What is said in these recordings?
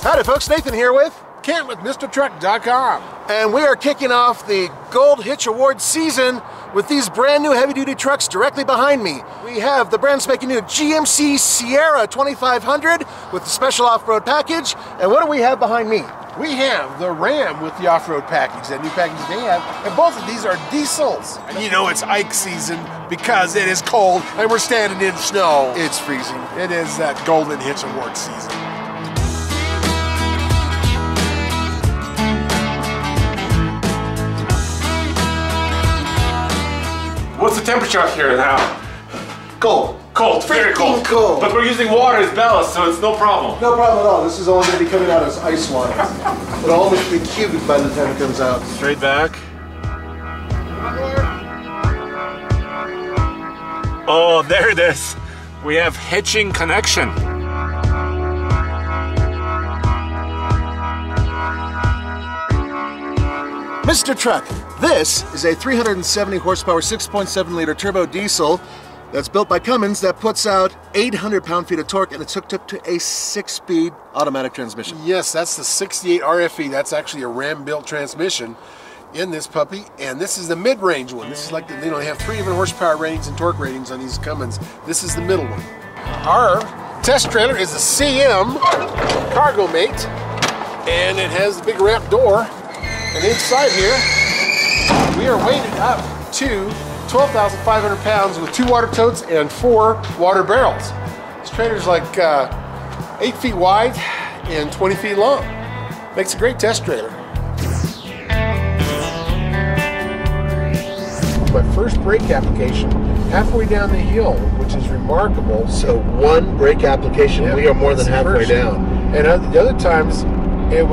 Howdy folks, Nathan here with Kent with MrTruck.com. And we are kicking off the Gold Hitch Award season with these brand new heavy-duty trucks directly behind me. We have the brand spanking new GMC Sierra 2500 with the special off-road package. And what do we have behind me? We have the Ram with the off-road package, that new package they have, and both of these are diesels. And you know it's Ike season because it is cold and we're standing in snow. It's freezing. It is that Golden Hitch Award season. What's the temperature out here now? Cold. Cold, very cold. Cold. But we're using water as ballast, so it's no problem. No problem at all. This is only going to be coming out as ice water. It'll almost be cubic by the time it comes out. Straight back. Oh, there it is. We have hitching connection. Mr. Truck, this is a 370 horsepower, 6.7 liter turbo diesel that's built by Cummins that puts out 800 pound-feet of torque, and it's hooked up to a 6-speed automatic transmission. Yes, that's the 68 RFE. That's actually a Ram-built transmission in this puppy, and this is the mid-range one. This is like, they have 3 different horsepower ratings and torque ratings on these Cummins. This is the middle one. Our test trailer is a CM Cargo Mate, and it has the big ramp door. And inside here, we are weighted up to 12,500 pounds with 2 water totes and 4 water barrels. This trailer's like 8 feet wide and 20 feet long. Makes a great test trailer. My first brake application halfway down the hill, which is remarkable. So one brake application, Yeah, we are more than halfway first. down. And the other times, it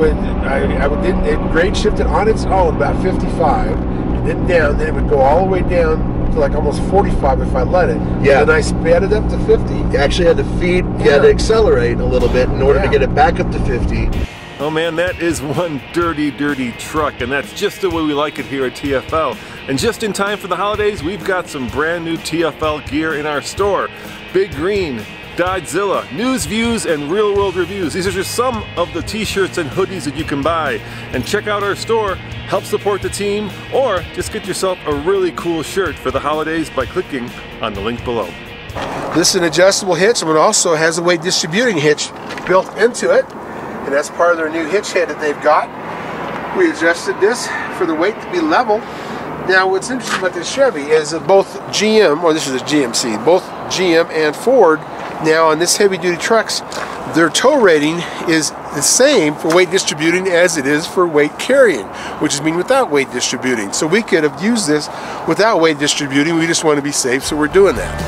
grade shifted on its own about 55, and then down. Then it would go all the way down to like almost 45 if I let it. Yeah. And then I sped it up to 50. You actually had to feed, you had to accelerate a little bit in order to get it back up to 50. Oh man, that is one dirty, dirty truck, and that's just the way we like it here at TFL. And just in time for the holidays, we've got some brand new TFL gear in our store. Big Green, Dodgezilla, news, views, and real-world reviews. These are just some of the t-shirts and hoodies that you can buy. And check out our store, help support the team, or just get yourself a really cool shirt for the holidays by clicking on the link below. This is an adjustable hitch, but it also has a weight distributing hitch built into it, and that's part of their new hitch head that they've got. We adjusted this for the weight to be level. Now, what's interesting about this Chevy is that both GM, or this is a GMC, both GM and Ford now on this heavy-duty trucks, their tow rating is the same for weight distributing as it is for weight carrying, which is mean without weight distributing. So we could have used this without weight distributing. We just want to be safe, so we're doing that.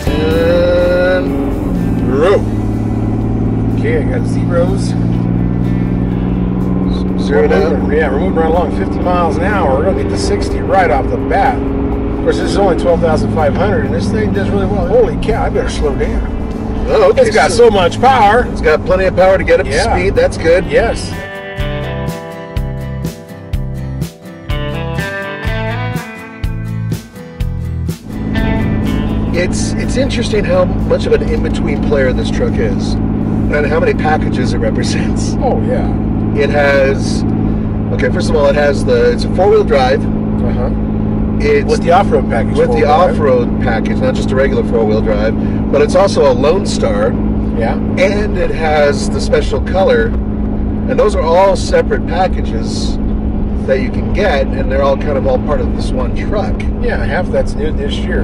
And row. Okay, I got zeros. Zero down. Yeah, we're moving right along 50 miles an hour. We're going to get to 60 right off the bat. Of course, this is only 12,500, and this thing does really well. Holy cow, I better slow down. Oh, okay. It's got so much power. It's got plenty of power to get up to speed. That's good. Yes. It's interesting how much of an in-between player this truck is, and how many packages it represents. Oh, yeah. It has, okay, first of all, it's a 4-wheel drive. Uh-huh. It's With the off-road package. with the off-road package, not just a regular 4-wheel drive, but it's also a Lone Star. Yeah. And it has the special color, and those are all separate packages that you can get, and they're all kind of all part of this one truck. Yeah, half that's new this year.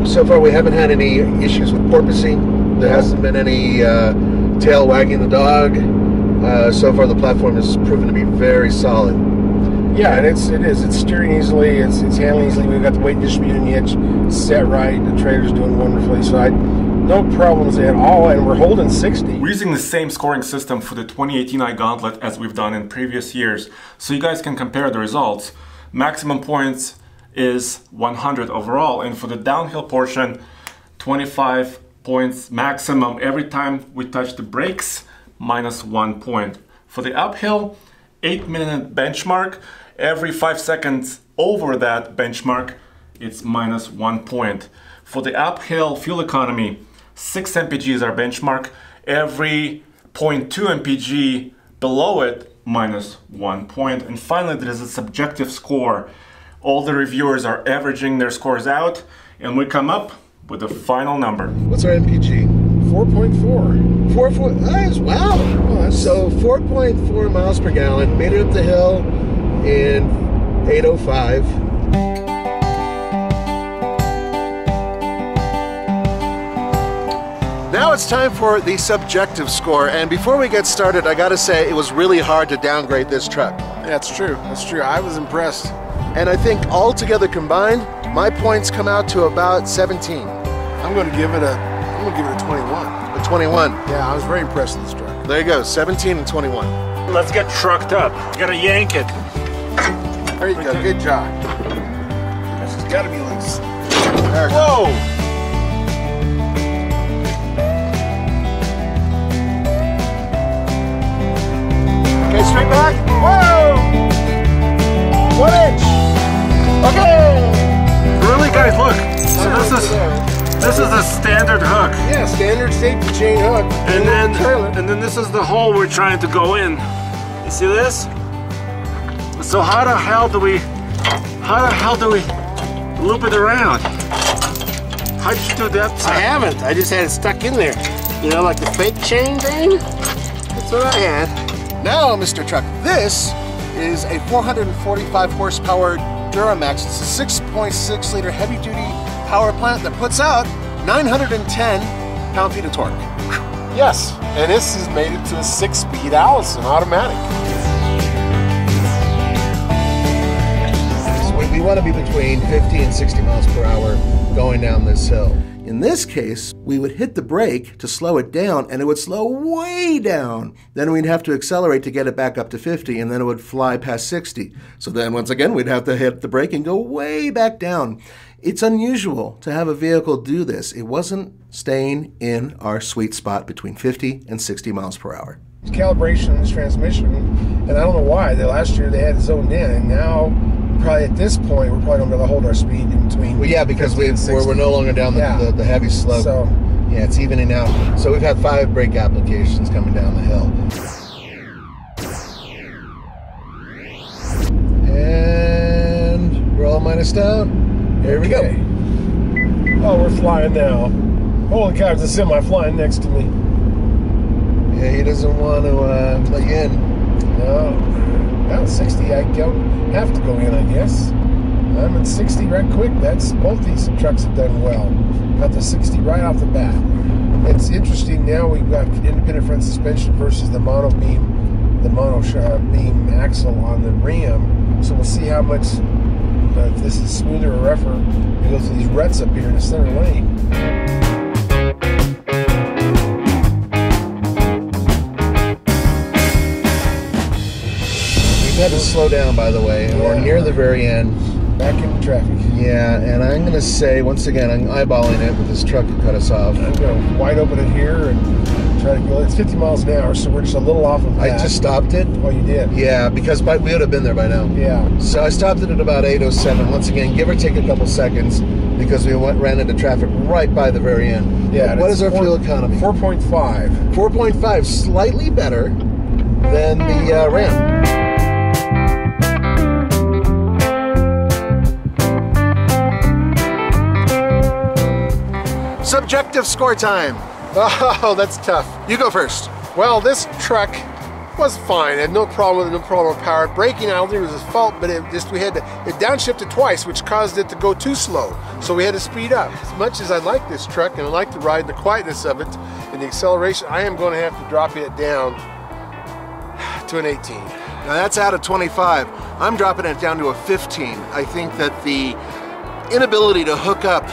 So far, we haven't had any issues with porpoising. There hasn't been any tail wagging the dog. So far, the platform has proven to be very solid. Yeah, and it's steering easily, it's handling easily. We've got the weight distributing hitch set right. The trailer's doing wonderfully. So no problems at all, and we're holding 60. We're using the same scoring system for the 2018 iGauntlet as we've done in previous years, so you guys can compare the results. Maximum points is 100 overall, and for the downhill portion, 25 points maximum every time we touch the brakes, minus 1 point. For the uphill, 8-minute benchmark. Every 5 seconds over that benchmark, it's minus 1 point. For the uphill fuel economy, 6 mpg is our benchmark. Every 0.2 mpg below it, -1 point. And finally, there is a subjective score. All the reviewers are averaging their scores out, and we come up with a final number. What's our MPG? 4.4. 4.4. Nice. Wow. So 4.4 miles per gallon. Made it up the hill in 8:05. Now it's time for the subjective score, and before we get started, I gotta say it was really hard to downgrade this truck. That's true. That's true. I was impressed. And I think all together combined, my points come out to about 17. I'm going to give it a 21. A 21. Yeah, I was very impressed with this truck. There you go, 17 and 21. Let's get trucked up. Gotta yank it. There you go. Good job. This has got to be loose. There it Whoa! goes. Okay, straight back. Whoa! 1 inch. Okay. Really, guys, look. So this is a standard hook. Yeah, standard safety chain hook. And then this is the hole we're trying to go in. You see this? So how the hell do we loop it around? How did you do that? I haven't. I just had it stuck in there. You know, like the fake chain thing? That's what I had. Now, Mr. Truck, this is a 445 horsepower Duramax. It's a 6.6 liter heavy duty power plant that puts out 910 pound-feet of torque. Yes, and this has made it to a 6-speed Allison automatic. So we want to be between 50 and 60 miles per hour going down this hill. In this case, we would hit the brake to slow it down, and it would slow way down. Then we'd have to accelerate to get it back up to 50, and then it would fly past 60. So then once again, we'd have to hit the brake and go way back down. It's unusual to have a vehicle do this. It wasn't staying in our sweet spot between 50 and 60 miles per hour. Calibration on this transmission, and I don't know why. Last year they had it zoned in, and now probably at this point we're probably going to be able to hold our speed in between. Well, yeah, because we're no longer down the heavy slope. So yeah, it's evening out. So we've had 5 brake applications coming down the hill. And we're all minused out. Here we go. Oh, we're flying now. Holy cow, there's a semi flying next to me. Yeah, he doesn't want to let you in. No. Now 60, I don't have to go in, I guess. I'm at 60 right quick. Both these trucks have done well. Got the 60 right off the bat. It's interesting now we've got independent front suspension versus the mono beam axle on the Ram. So we'll see how much, if this is smoother or rougher. We go through these ruts up here in the center lane. Had to slow down, by the way, and we're near the very end. Back into traffic. Yeah, and I'm going to say, once again, I'm eyeballing it with this truck that cut us off. I'm going to wide open it here and try to go. It's 50 miles an hour, so we're just a little off of that. I just stopped it. Oh, you did? Yeah, because we would have been there by now. Yeah. So I stopped it at about 8:07. Once again, give or take a couple seconds, because we ran into traffic right by the very end. Yeah. What is our fuel economy? 4.5. 4.5, slightly better than the Ram. Subjective score time. Oh, that's tough. You go first. Well, this truck was fine. I had no problem with it, no problem with power. Braking, I don't think it was his fault, but it downshifted twice, which caused it to go too slow. So we had to speed up. As much as I like this truck and I like the ride and the quietness of it and the acceleration, I am going to have to drop it down to an 18. Now that's out of 25. I'm dropping it down to a 15. I think that the inability to hook up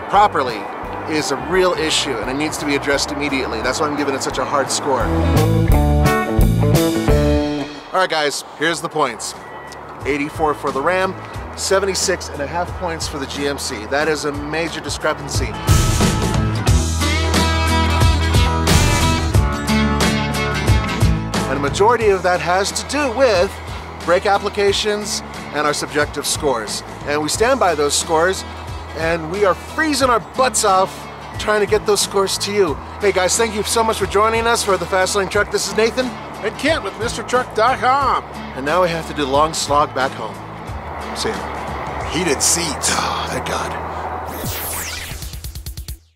properly is a real issue, and it needs to be addressed immediately. That's why I'm giving it such a hard score. All right, guys, here's the points. 84 for the Ram, 76.5 points for the GMC. That is a major discrepancy. And a majority of that has to do with brake applications and our subjective scores. And we stand by those scores and we are freezing our butts off trying to get those scores to you. Hey guys, thank you so much for joining us for the Fast Lane Truck. This is Nathan. And Kent with MrTruck.com. And now we have to do the long slog back home. See ya. Heated seats. Oh, thank God.